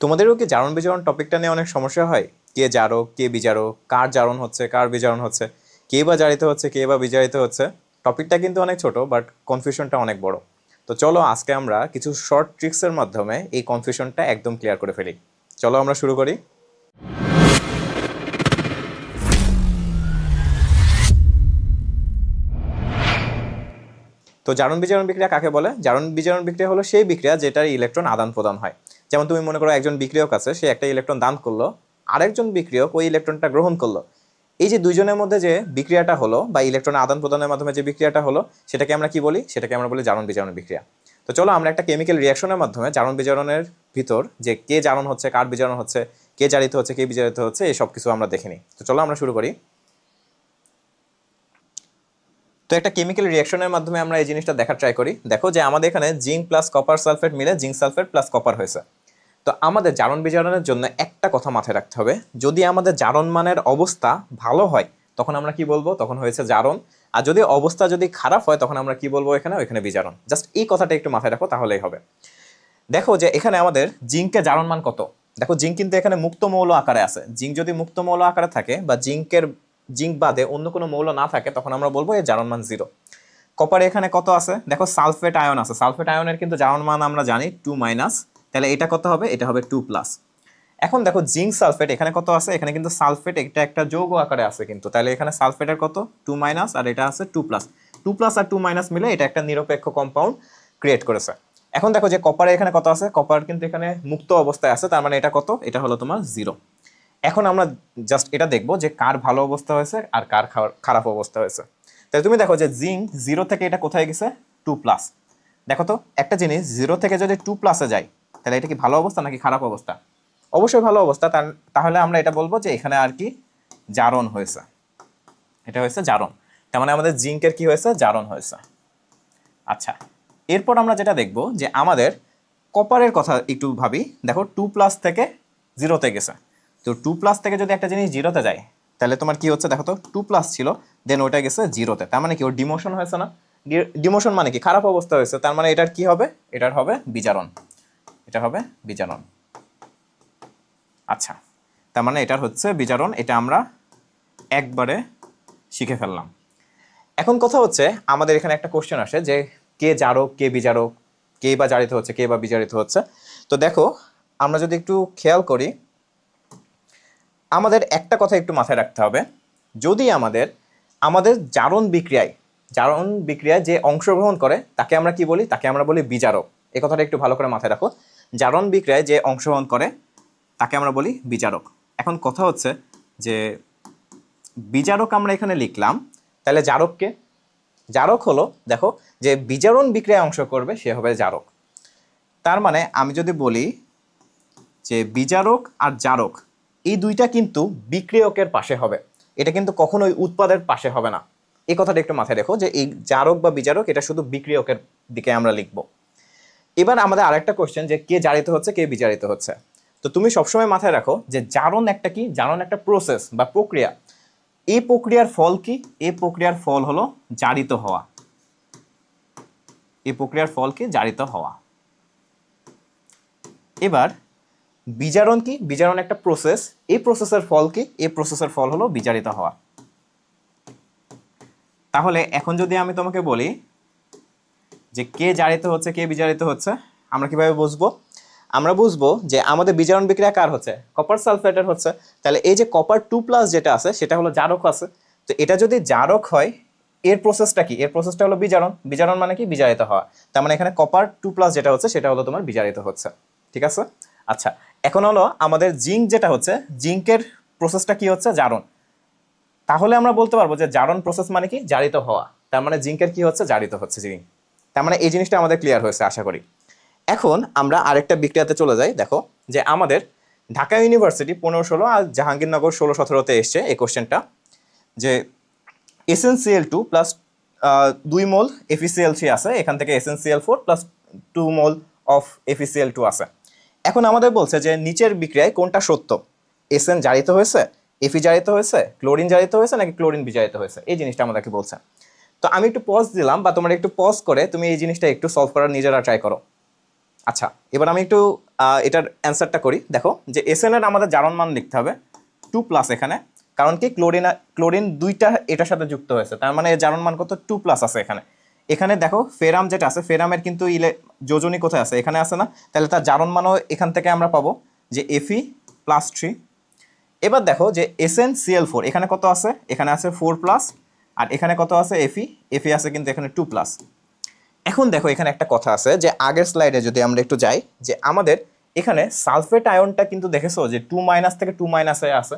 তোমাদেরও কি জারণ বিজারণ টপিকটা নিয়ে অনেক সমস্যা হয়? কে জারক, কে বিজারক, কার জারণ হচ্ছে, কার বিজারণ হচ্ছে, কে বা জারিত হচ্ছে, কে বা বিজারিত হচ্ছে? টপিকটা কিন্তু অনেক ছোট, বাট কনফিউশনটা অনেক বড়। তো চলো আজকে আমরা কিছু শর্ট ট্রিক্সের মাধ্যমে এই কনফিউশনটা একদম ক্লিয়ার করে ফেলি। চলো আমরা শুরু করি। তো জারণ বিজারণ বিক্রিয়া কাকে বলে? জারণ বিজারণ বিক্রিয়া হলো সেই বিক্রিয়া যেটার ইলেকট্রন আদান প্রদান হয়। যেমন তুমি মনে করো একজন বিক্রিয়ক আছে, সে একটা ইলেকট্রন দান করলো, আরেকজন বিক্রিয়ক ওই ইলেকট্রনটা গ্রহণ করলো। এই যে দুইজনের মধ্যে যে বিক্রিয়াটা হলো বা ইলেকট্রনের আদান প্রদানের মাধ্যমে যে বিক্রিয়াটা হলো, সেটাকে আমরা কি বলি? সেটাকে আমরা বলি জারণ বিজারণ বিক্রিয়া। তো চলো আমরা একটা কেমিক্যাল রিয়াকশনের মাধ্যমে জারণ বিজারণের ভিতর যে কে জারণ হচ্ছে, কার বিজারণ হচ্ছে, কে জারিত হচ্ছে, কে বিজারিত হচ্ছে, এই সব কিছু আমরা দেখে নিই। তো চলো আমরা শুরু করি। তো একটা কেমিক্যাল রিয়াকশনের মাধ্যমে আমরা এই জিনিসটা দেখার ট্রাই করি। দেখো যে আমাদের এখানে জিঙ্ক প্লাস কপার সালফেট মিলে জিঙ্ক সালফেট প্লাস কপার হয়েছে। তো আমাদের জারণ বিজারণের জন্য একটা কথা মাথায় রাখতে হবে, যদি আমাদের জারণ মানের অবস্থা ভালো হয় তখন আমরা কি বলবো? তখন হয়েছে জারণ। আর যদি অবস্থা যদি খারাপ হয় তখন আমরা কি বলবো? ওইখানে বিজারণ। জাস্ট এই কথাটা একটু মাথায় রাখো, তাহলেই হবে। দেখো যে এখানে আমাদের জিঙ্কের জারণ মান কত। দেখো জিঙ্ক কিন্তু এখানে মুক্ত মৌল আকারে আছে। জিঙ্ক যদি মুক্ত মৌল আকারে থাকে বা জিঙ্ক বাদে অন্য কোনো মৌল না থাকে, তখন আমরা বলবো এর জারণ মান 0। কপার এখানে কত আছে? দেখো সালফেট আয়ন আছে। সালফেট আয়নের কিন্তু জারণ মান আমরা জানি 2-, তাহলে এটা কত হবে? এটা হবে 2+। এখন দেখো জিঙ্ক সালফেট এখানে কত আছে? এখানে কিন্তু সালফেট এটা একটা যৌগ আকারে আছে কিন্তু, তাহলে এখানে সালফেটের কত? 2-, আর এটা আছে 2+। 2+ আর 2- মিলে এটা একটা নিরপেক্ষ কম্পাউন্ড ক্রিয়েট করেছে। এখন দেখো যে কপারে এখানে কত আছে? কপার কিন্তু এখানে মুক্ত অবস্থায় আছে, তার মানে এটা কত? এটা হলো তোমার 0। এখন আমরা জাস্ট এটা দেখবো যে কার ভালো অবস্থা হয়েছে আর কার খারাপ অবস্থা হয়েছে। তাহলে তুমি দেখো যে জিঙ্ক 0 থেকে এটা কোথায় গেছে? 2+। দেখো তো একটা জিনিস 0 থেকে যদি 2+-এ যায়, তাহলে এটা কি ভালো অবস্থা নাকি খারাপ অবস্থা? অবশ্যই ভালো অবস্থা। তাহলে আমরা এটা বলবো যে এখানে আর কি জারণ হয়েছে। এটা হয়েছে জারণ। তার মানে আমাদের জিঙ্কের কি হয়েছে? জারণ হয়েছে। আচ্ছা, এরপর আমরা যেটা দেখব যে আমাদের কপারের কথা একটু ভাবি। দেখো 2+ থেকে 0-তে গেছে। তো 2+ থেকে যদি একটা জিনিস 0-তে যায়, তাহলে তোমার কি হচ্ছে? দেখো তো 2+ ছিল, দেন ওইটা গেছে 0-তে, তার মানে কি ওর ডিমোশন হয়েছে না? ডিমোশন মানে কি? খারাপ অবস্থা হয়েছে, তার মানে এটার কি হবে? এটার হবে বিজারণ। এটা হবে বিজারণ। আচ্ছা, তার মানে এটার হচ্ছে বিজারণ। এটা আমরা একবারে শিখে ফেললাম। এখন কথা হচ্ছে আমাদের এখানে একটা কোশ্চেন আসে যে কে জারক, কে বিজারক, কে বা জারিত হচ্ছে, কে বা বিজারিত হচ্ছে। তো দেখো আমরা যদি একটু খেয়াল করি, আমাদের একটা কথা একটু মাথায় রাখতে হবে। যদি আমাদের জারণ বিক্রিয়ায় যে অংশগ্রহণ করে তাকে আমরা কি বলি? তাকে আমরা বলি বিজারক। এই কথাটা একটু ভালো করে মাথায় রাখো। জারণ বিক্রিয়ায় যে অংশগ্রহণ করে তাকে আমরা বলি বিজারক। এখন কথা হচ্ছে যে বিজারক আমরা এখানে লিখলাম, তাহলে জারককে? জারক হলো, দেখো যে বিজারণ বিক্রিয়ায় অংশ করবে সে হবে জারক। তার মানে আমি যদি বলি যে বিজারক আর জারক এই দুইটা কিন্তু বিক্রিয়কের পাশে হবে, এটা কিন্তু কখনোই উৎপাদের পাশে হবে না। এই কথাটা একটু মাথায় রেখো যে এই জারক বা বিজারক এটা শুধু বিক্রিয়কের দিকে আমরা লিখব। এবার আমাদের আরেকটা কোশ্চেন যে কে জারিত হচ্ছে, কে বিজারিত হচ্ছে। তো তুমি সবসময় মাথায় রাখো যে জারণ একটা কি? জারণ একটা প্রসেস বা প্রক্রিয়া। এই প্রক্রিয়ার ফল কি? এই প্রক্রিয়ার ফল হলো জারিত হওয়া। এই প্রক্রিয়ার ফল কি? জারিত হওয়া। এবার বিজারণ কি? বিজারণ একটা প্রসেস। এই প্রসেসের ফল কি? এই প্রসেসের ফল হলো বিজারিত হওয়া। তাহলে এখন যদি আমি তোমাকে বলি যে কে জারিত হচ্ছে, কে বিজারিত হচ্ছে, আমরা কিভাবে বুঝবো? আমরা বুঝবো যে আমাদের বিজারণ বিক্রিয়া কার হচ্ছে? কপার সালফেটের হচ্ছে। তাহলে এই যে কপার 2+ যেটা আছে সেটা হলো জারক আছে। তো এটা যদি জারক হয়, এর প্রসেসটা কি? এর প্রসেসটা হলো বিজারণ। বিজারণ মানে কি? বিজারিত হওয়া। তার মানে এখানে কপার 2+ যেটা হচ্ছে সেটা হলো তোমার বিজারিত হচ্ছে। ঠিক আছে? আচ্ছা, এখন হলো আমাদের জিঙ্ক যেটা হচ্ছে, জিঙ্কের প্রসেসটা কি হচ্ছে? জারণ। তাহলে আমরা বলতে পারবো যে জারণ প্রসেস মানে কি? জারিত হওয়া। তার মানে জিঙ্কের কি হচ্ছে? জারিত হচ্ছে জিঙ্ক। তার মানে এই জিনিসটা আমাদের ক্লিয়ার হয়েছে আশা করি। এখন আমরা আরেকটা বিক্রিয়াতে চলে যাই। দেখো যে আমাদের ঢাকা ইউনিভার্সিটি 15-16 আর জাহাঙ্গীরনগর 16-17-তে এসছে এই কোশ্চেনটা যে SnCl2 প্লাস 2 মোল FeCl3 আছে, এখান থেকে SnCl4 plus 2 mole of FeCl2 আছে। এখন আমাদের বলছে যে নিচের বিক্রিয়ায় কোনটা সত্য? Sn জারিত হয়েছে, Fe জারিত হয়েছে, ক্লোরিন জারিত হয়েছে নাকি ক্লোরিন বিজারিত হয়েছে? এই জিনিসটা আমাদেরকে বলছে। তো আমি একটু পজ দিলাম বা তোমরা একটু পজ করে তুমি এই জিনিসটা একটু সলভ করার নিজেরা ট্রাই করো। আচ্ছা, এবার আমি একটু এটার অ্যান্সারটা করি। দেখো যে এসএন এর আমাদের জারণ মান লিখতে হবে 2+ এখানে, কারণ কি ক্লোরিন দুইটা এটার সাথে যুক্ত হয়েছে, তার মানে এর জারণ মান কত 2+ আছে এখানে। এখানে দেখো ফেরাম যেটা আছে, ফেরামের কিন্তু যোজনী কোথায় আছে, এখানে আছে না, তাহলে তার জারণ মানও এখান থেকে আমরা পাবো যে Fe+3। এবার দেখো যে SnCl4 এখানে কত আছে, এখানে আছে 4+, আর এখানে কত আছে Fe আছে কিন্তু এখানে 2+। এখন দেখো এখানে একটা কথা আছে যে আগের স্লাইডে যদি আমরা একটু যাই, যে আমাদের এখানে সালফেট আয়নটা কিন্তু দেখেছো যে 2- থেকে 2- আছে।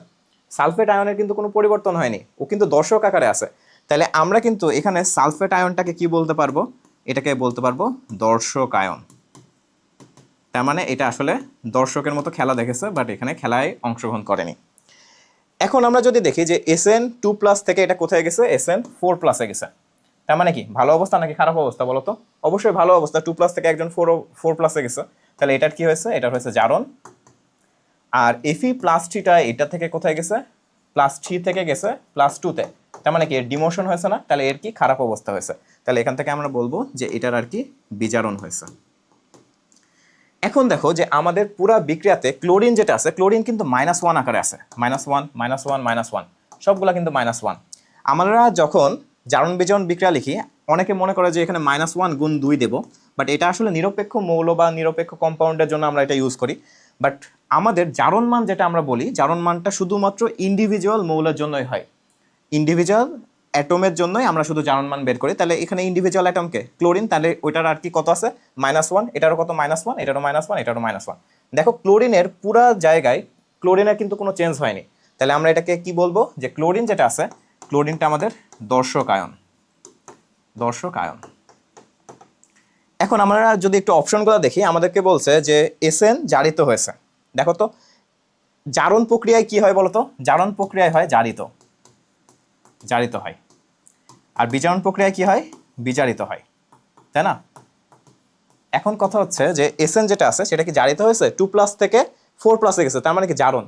সালফেট আয়নের কিন্তু কোনো পরিবর্তন হয়নি, ও কিন্তু দর্শক আকারে আছে। তাহলে আমরা কিন্তু এখানে সালফেট আয়নটাকে কি বলতে পারবো, এটাকে বলতে পারবো দর্শক আয়ন। তার মানে এটা আসলে দর্শকের মতো খেলা দেখেছে, বাট এখানে খেলায় অংশগ্রহণ করেনি। এখন আমরা যদি দেখি যে Sn2+ থেকে এটা কোথায় গেছে, Sn4+ গেছে। তার মানে কি ভালো অবস্থা নাকি খারাপ অবস্থা বলো তো? অবশ্যই ভালো অবস্থা, 2+ থেকে একজন 4+ গেছে, তাহলে এটার কি হয়েছে, এটা হয়েছে জারণ। আর Fe+3টা এটা থেকে কোথায় গেছে, +3 থেকে গেছে +2-তে, তার মানে কি এর ডিমোশন হয়েছে না, তাহলে এর কি খারাপ অবস্থা হয়েছে। তাহলে এখান থেকে আমরা বলবো যে এটার আর কি বিজারণ হয়েছে। এখন দেখো যে আমাদের পুরা বিক্রিয়াতে ক্লোরিন যেটা আছে, ক্লোরিন কিন্তু -1 আকারে আছে, -1 -1 -1, সবগুলা কিন্তু -1। আমরা যখন জারণ বিজারণ বিক্রিয়া লিখি, অনেকে মনে করে যে এখানে -1 গুণ 2 দেবো, বাট এটা আসলে নিরপেক্ষ মৌল বা নিরপেক্ষ কম্পাউন্ডের জন্য আমরা এটা ইউজ করি। বাট আমাদের জারণ মান যেটা আমরা বলি, জারণ মানটা শুধুমাত্র ইন্ডিভিজুয়াল মৌলের জন্যই হয়, ইন্ডিভিজুয়াল অ্যাটমের জন্যই আমরা শুধু জারণ মান বের করি। তাহলে এখানে ইন্ডিভিজুয়াল অ্যাটমকে ক্লোরিন, তাহলে ওইটার আর কি কত আছে, -1, এটারও কত -1, এটারও -1, এটারও -1। দেখো ক্লোরিনের পুরা জায়গায় ক্লোরিনের কিন্তু কোনো চেঞ্জ হয়নি, তাহলে আমরা এটাকে কি বলবো, যে ক্লোরিন যেটা আছে, ক্লোরিনটা আমাদের দর্শক আয়ন, দর্শক আয়ন। এখন আমরা যদি একটু অপশনগুলো দেখি, আমাদেরকে বলছে যে Sn জারিত হয়েছে। দেখো তো জারণ প্রক্রিয়ায় কি হয় বলতো, জারণ প্রক্রিয়ায় হয় জারিত, জারিত হয়। আর বিজারণ প্রক্রিয়ায় কি হয়, বিজারিত হয়, তাই না? এখন কথা হচ্ছে যে Sn যেটা আছে সেটা কি জারিত হয়েছে, 2+ থেকে 4+ গেছে, তার মানে কি জারণ।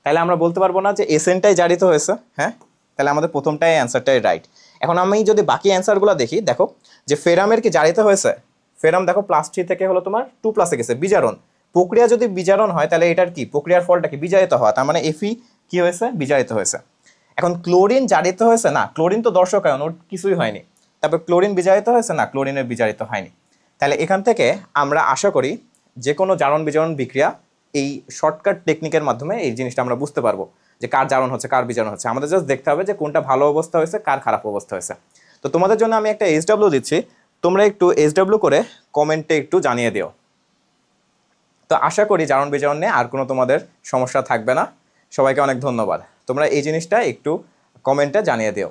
তাহলে আমরা বলতে পারবো না যে Snটাই জারিত হয়েছে, হ্যাঁ? তাহলে আমাদের প্রথমটাই অ্যান্সারটাই রাইট। এখন আমি যদি বাকি অ্যান্সারগুলো দেখি, দেখো যে ফেরামের কি জারিত হয়েছে, ফেরাম দেখো +3 থেকে হলো তোমার 2+ গেছে, বিজারণ। প্রক্রিয়া যদি বিজারণ হয় তাহলে এটার কি প্রক্রিয়ার ফলটা কি বিজারিত হওয়া, তার মানে Fe কি হয়েছে, বিজারিত হয়েছে। এখন ক্লোরিন জারিত হয়েছে না, ক্লোরিন তো দর্শক আয়ন, ওর কিছুই হয়নি। তারপর ক্লোরিন বিজারিত হয়েছে না, ক্লোরিনের বিজারিত হয়নি। তাহলে এখান থেকে আমরা আশা করি যে কোনো জারণ বিজারণ বিক্রিয়া এই শর্টকাট টেকনিকের মাধ্যমে এই জিনিসটা আমরা বুঝতে পারবো যে কার জারণ হচ্ছে কার বিজারণ হচ্ছে। আমাদের জাস্ট দেখতে হবে যে কোনটা ভালো অবস্থা হয়েছে, কার খারাপ অবস্থা হয়েছে। তো তোমাদের জন্য আমি একটা SW দিচ্ছি, তোমরা একটু SW করে কমেন্টে একটু জানিয়ে দিও। তো আশা করি জারণ বিজারণ নিয়ে আর কোনো তোমাদের সমস্যা থাকবে না। সবাইকে অনেক ধন্যবাদ, তোমরা এই জিনিসটা একটু কমেন্টে জানিয়ে দিও।